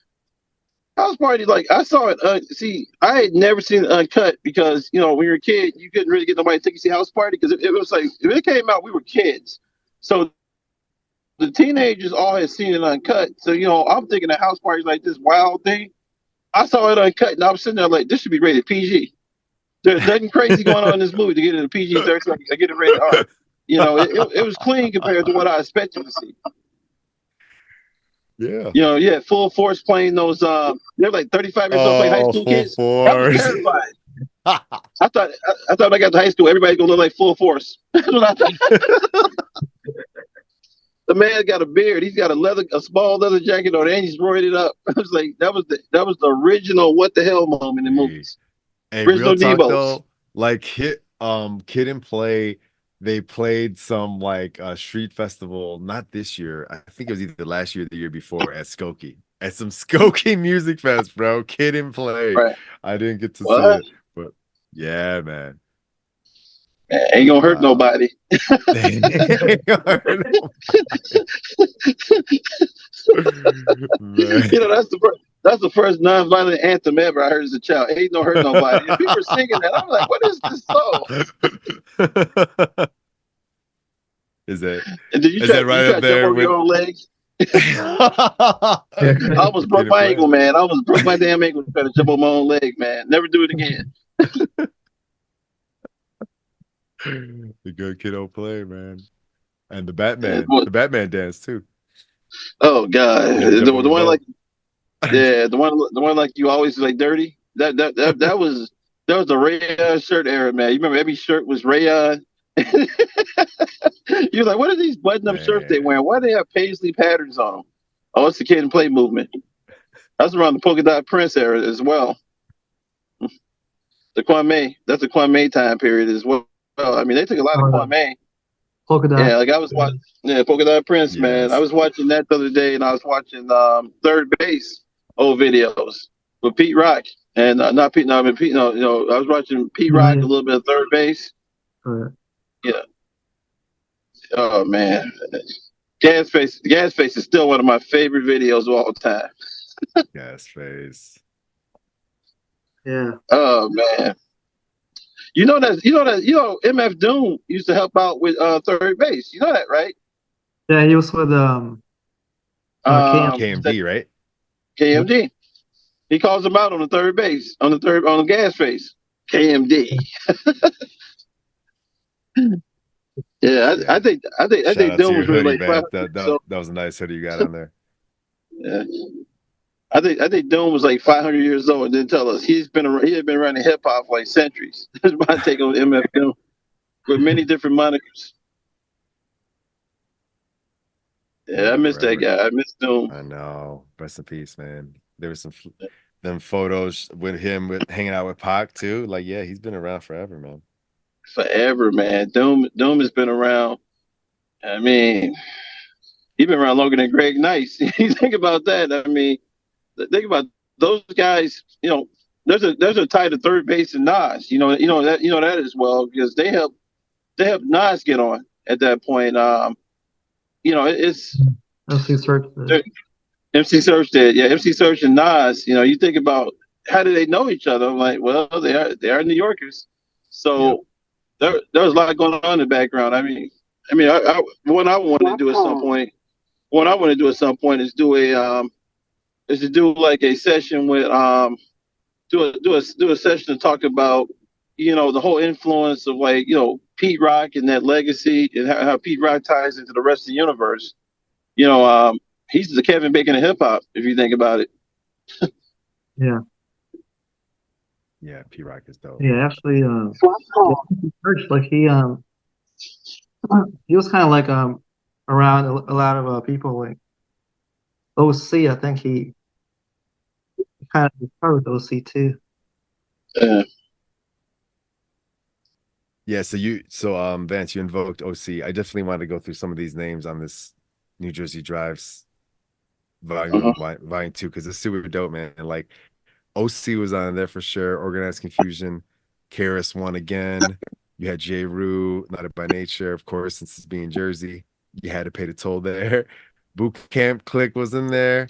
Like I saw it. See, I had never seen it uncut because when you're a kid, you couldn't really get nobody to take you see house party because it was like if it came out, we were kids. So the teenagers all had seen it uncut. So I'm thinking a house party is like this wild thing. I saw it uncut, and I was sitting there like, this should be rated PG. There's nothing crazy going on in this movie to get it a PG-13. I get it rated R. It was clean compared to what I expected to see. Yeah. Yeah, full force playing those. They're like 35 years old playing high school Full kids. force. That was terrifying. I thought when I got to high school, everybody's gonna look like full force. The man got a beard. He's got a small leather jacket on, and he's roided up. I was like, that was the original what the hell moment in movies. Hey, Original real talk Devos. though, like Kid and Play, they played some like street festival, not this year. I think it was either last year or the year before at Skokie. At some Skokie Music Fest, bro. Kid and Play. Right. I didn't get to see What? it, but yeah, man. Ain't gonna hurt nobody. Ain't gonna hurt nobody. That's the first non-violent anthem ever I heard as a child. Ain't no hurt nobody. And people were singing that. I'm like, what is this song? Is that right up there with your own legs? I almost broke my ankle, man. I almost broke my damn ankle trying to jump on my own leg, man. Never do it again. The good kiddo play, man. And the Batman dance too. Oh God, the one like the one like you always like dirty. That was the rayon shirt era, man. You remember every shirt was rayon. You're like, what are these button-up shirts they wearing? Why do they have paisley patterns on them? Oh, it's the Kid and Play movement. That's around the polka dot Prince era as well. That's the Kwame time period as well. I mean, they took a lot of Kwame. Polka dot. Yeah, like I was watching. Yeah, polka dot Prince, yes. Man. I was watching that the other day, and I was watching Third Base old videos with Pete Rock and not Pete. No, I mean Pete. No, I was watching Pete Rock, a little bit of Third Base. Right. Yeah. Oh man, Gas Face is still one of my favorite videos of all time. Gas Face. Yeah. Oh man. MF Doom used to help out with Third Base. You know that, right? Yeah, he was with KMD, right? KMD. He calls him out on the third base, on the Gas Face. KMD. Yeah, I think Doom was really like that was a nice hoodie you got on there. Yeah. I think Doom was like 500 years old and didn't tell us he had been running hip hop for like centuries. That's my take on MF Doom with many different monikers. Yeah, I miss that guy. I miss Doom. I know. Rest in peace, man. There was some them photos with him hanging out with Pac too. Like, yeah, he's been around forever, man. Forever, man. Doom has been around. I mean, he's been around longer than Greg Nice. You think about that. I mean, think about those guys. There's a tie to Third Base and Nas. That as well because they helped Nas get on at that point. It's MC Search did. MC Search did. Yeah, MC Search and Nas. You think about how do they know each other? I'm like, well, they are New Yorkers, so there was a lot going on in the background. I mean, what I want to do at some point. What I want to do at some point is to do like a session with do a session to talk about the whole influence of like Pete Rock and that legacy and how Pete Rock ties into the rest of the universe. He's the Kevin Bacon of hip hop if you think about it. Yeah. Yeah, Pete Rock is dope. Yeah, actually, like he was kind of like around a lot of people like OC. I think he kind of covered OC too. Yeah, Vance, you invoked OC. I definitely wanted to go through some of these names on this New Jersey Drives Uh-huh. volume 2 because it's super dope, man. And like OC was on there for sure. Organized Confusion, Karis won again. You had J. Rue, Not It By Nature, of course, since it's being Jersey. You had to pay the toll there. Boot Camp Click was in there.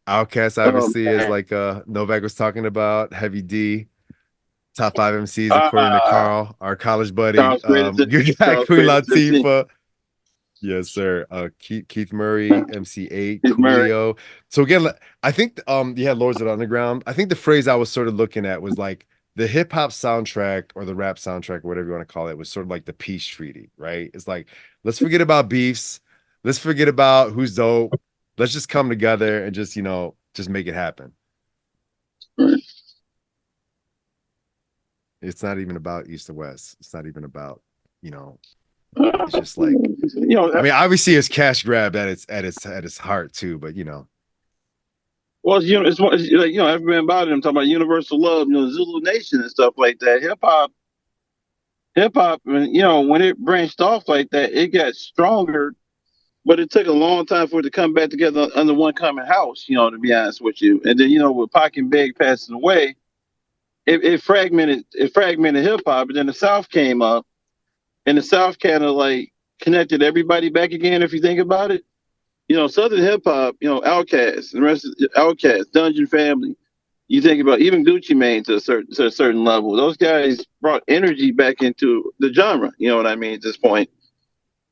Outcast, Oh obviously, is man. like Novak was talking about. Heavy D, top 5 MCs according to Uh, Carl, our college buddy. Carl's greatest. Good guy, Carl's Queen greatest 15. Latifah. Yes, sir. Keith Murray, MC8, Keith Murray. Coolio. So again, I think you had Lords of the Underground. I think the phrase I was sort of looking at was like the hip hop soundtrack or the rap soundtrack or whatever you want to call it was sort of like the peace treaty, right? It's like let's forget about beefs, let's forget about who's dope. Let's just come together and just just make it happen. Right. It's not even about East or West. It's not even about it's just like I mean, obviously it's cash grab at its heart too, but well, it's like everybody about it. I'm talking about universal love, Zulu Nation and stuff like that. Hip hop, when it branched off like that, it got stronger, but it took a long time for it to come back together under one common house. To be honest with you, and then with Pac and Big passing away, it fragmented hip hop, and then the South came up, and the South kind of like connected everybody back again. If you think about it. Southern hip hop, Outkast, the rest of Outkast, Dungeon Family. You think about even Gucci Mane to a certain level. Those guys brought energy back into the genre. You know what I mean at this point,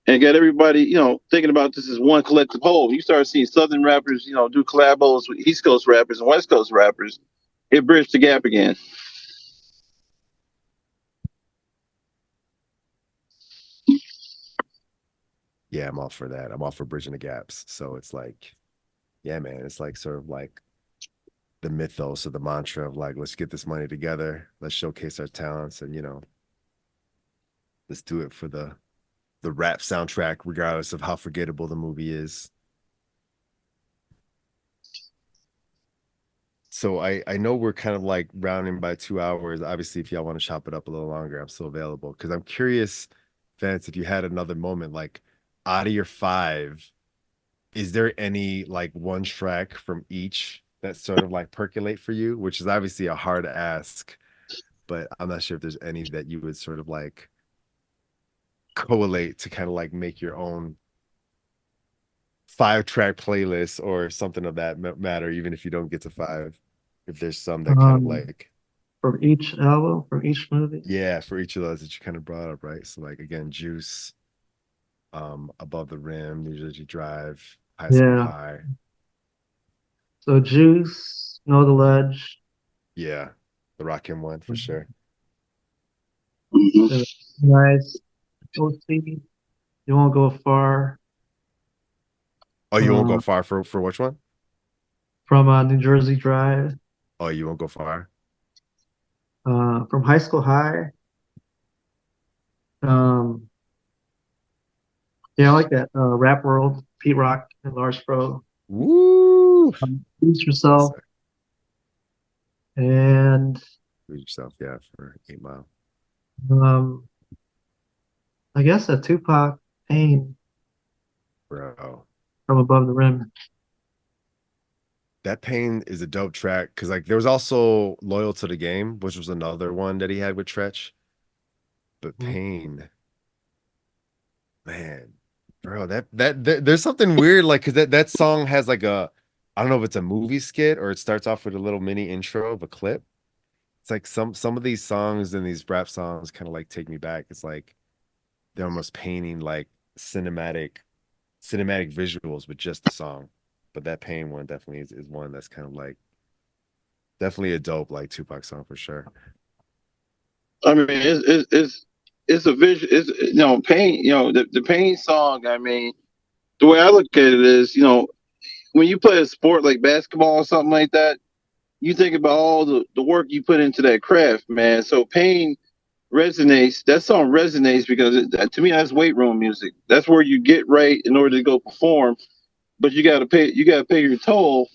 and got everybody, thinking about this as one collective whole. You start seeing Southern rappers, do collabos with East Coast rappers and West Coast rappers. It bridged the gap again. yeah, I'm all for that. I'm all for bridging the gaps. So it's like, yeah, man, it's like sort of like the mythos or the mantra of like, let's get this money together, let's showcase our talents, and let's do it for the rap soundtrack, regardless of how forgettable the movie is. So I know we're kind of like rounding by 2 hours. Obviously, if y'all want to chop it up a little longer, I'm still available because I'm curious, Vance, if you had another moment, like out of your 5, is there any like one track from each that sort of like percolate for you, which is obviously a hard ask, but I'm not sure if there's any that you would sort of like collate to kind of like make your own 5-track playlist or something of that matter, even if you don't get to 5, if there's some that kind of like from each album, from each movie. yeah, for each of those that you kind of brought up, right? So like again, Juice, Above the Rim, New Jersey Drive, High School High. So Juice, Know the Ledge. Yeah, the Rakim one for sure. Mm-hmm. Nice. OC, You Won't Go Far. Oh, you won't go far for which one? From New Jersey Drive. Oh, you won't go far. From High School High. Yeah, I like that. Rap World, Pete Rock and Lars Pro. Woo! Lose Yourself. And Lose Yourself, yeah, for 8 Mile. I guess a Tupac Pain. Bro. From Above the Rim. That Pain is a dope track because like there was also Loyal to the Game, which was another one that he had with Tretch. But Pain, man, bro, that there's something weird like because that song has like I don't know if it's a movie skit or it starts off with a little mini intro of a clip. It's like some of these songs and these rap songs kind of like take me back. It's like they're almost painting like cinematic visuals with just the song. But that Pain one definitely is one that's kind of like definitely a dope like Tupac song for sure. I mean, it's a visual. It's Pain. The Pain song. I mean, the way I look at it is, when you play a sport like basketball or something like that, you think about all the work you put into that craft, man. So Pain resonates. That song resonates because to me that's weight room music. That's where you get right in order to go perform. But you got to pay your toll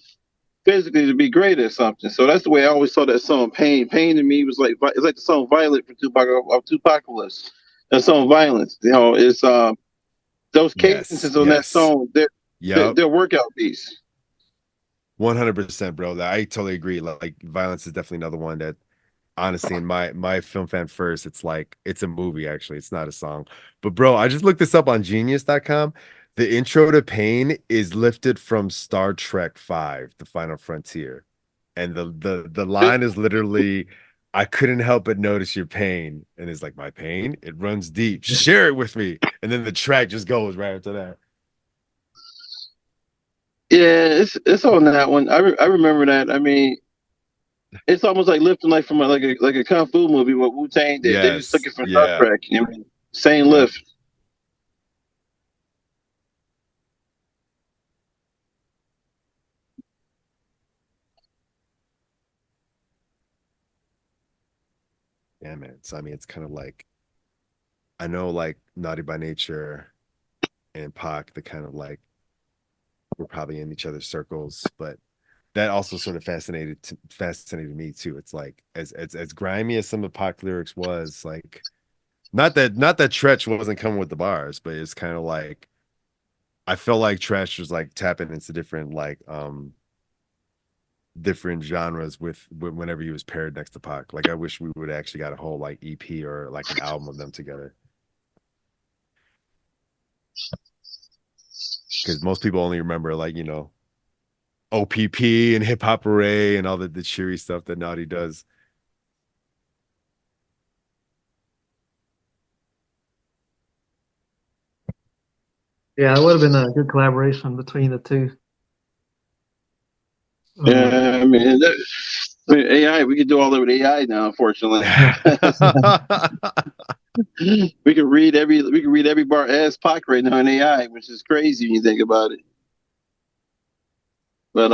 physically to be great at something. So that's the way I always saw that song. Pain to me was like it's like the song Violent from Tupac of Tupacalypse. That song Violence. You know, it's those cadences on that song. They're workout beats. 100%, bro. I totally agree. Like Violence is definitely another one that, honestly, in my film fan first, it's like it's a movie. Actually, it's not a song. But bro, I just looked this up on Genius.com. The intro to Pain is lifted from Star Trek V, The Final Frontier. And the line is literally, I couldn't help but notice your pain. And it's like, my pain? It runs deep. Share it with me. And then the track just goes right after that. Yeah, it's on that one. I remember that. I mean, it's almost like lifting like from like a kung fu movie what Wu-Tang did. They just took it from Star Trek. You know, same lift. Yeah, man. So I mean, it's kind of like, I know like Naughty by Nature and Pac, the kind of like we're probably in each other's circles, but that also sort of fascinated me too. It's like as grimy as some of Pac lyrics was, like not that Tretch wasn't coming with the bars, but it's kind of like I felt like Tretch was like tapping into different like different genres with whenever he was paired next to Pac. Like I wish we would actually got a whole like EP or like an album of them together. Because most people only remember like, you know, OPP and Hip Hop Array and all the cheery stuff that Naughty does. Yeah, it would have been a good collaboration between the two. Yeah, I mean, AI. We could do all that with AI now. Unfortunately, we can read every bar as Pac right now in AI, which is crazy when you think about it. But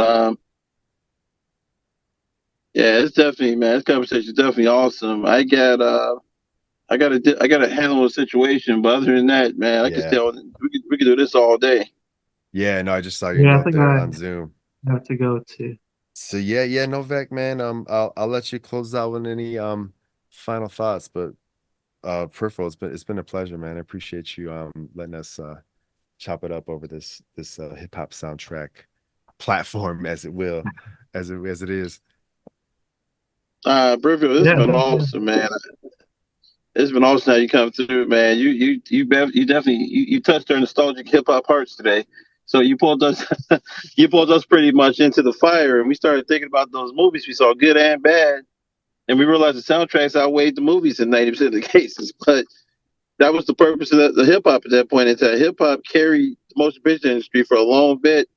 yeah, it's definitely, man. This conversation is definitely awesome. I gotta handle a situation, but other than that, man, I could tell we could do this all day. Yeah, no, I just saw your note there on Zoom. I have to go too. So yeah, Novak, man. I'll let you close out with any final thoughts, but Peripheral, it's been a pleasure, man. I appreciate you letting us chop it up over this hip hop soundtrack platform, as it will, as it is. Peripheral, this has been awesome, man. It's been awesome how you come through, man. You definitely touched our nostalgic hip hop hearts today. So you pulled us pretty much into the fire, and we started thinking about those movies we saw, good and bad, and we realized the soundtracks outweighed the movies in 90% of the cases. But that was the purpose of the hip hop at that point in time. Hip hop carried the motion picture industry for a long bit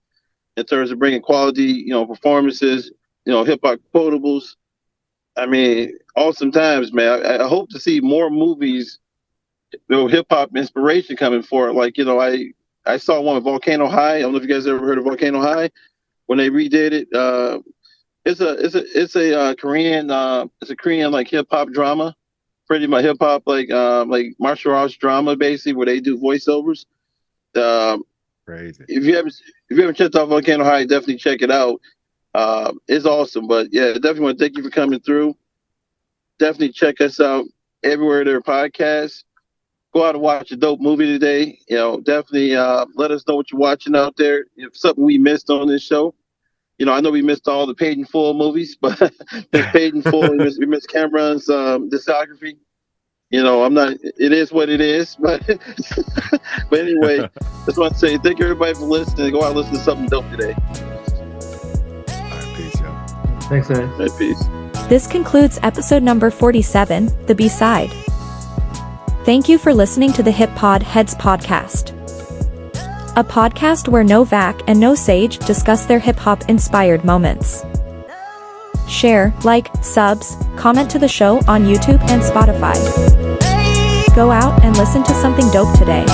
in terms of bringing quality, performances, hip hop quotables. I mean, awesome times, man. I hope to see more movies, hip hop inspiration coming forward. Like, I saw one with Volcano High. I don't know if you guys ever heard of Volcano High. When they redid it, it's a Korean like hip hop drama, pretty much hip hop like martial arts drama, basically, where they do voiceovers. Crazy. If you haven't checked out Volcano High, definitely check it out. It's awesome. But yeah, definitely want to thank you for coming through. Definitely check us out everywhere there are podcasts. Go out and watch a dope movie today. Definitely let us know what you're watching out there. If something we missed on this show, I know we missed all the Paid in Full movies, but Paid in Full, we missed Cameron's discography. It is what it is. But but anyway, just want to say thank you everybody for listening. Go out and listen to something dope today. All right, peace, y'all. Thanks, guys. All right, peace. This concludes episode number 47, The B-Side. Thank you for listening to the HipPodHedz podcast. A podcast where no Vac and no Sage discuss their hip-hop inspired moments. Share, like, subs, comment to the show on YouTube and Spotify. Go out and listen to something dope today.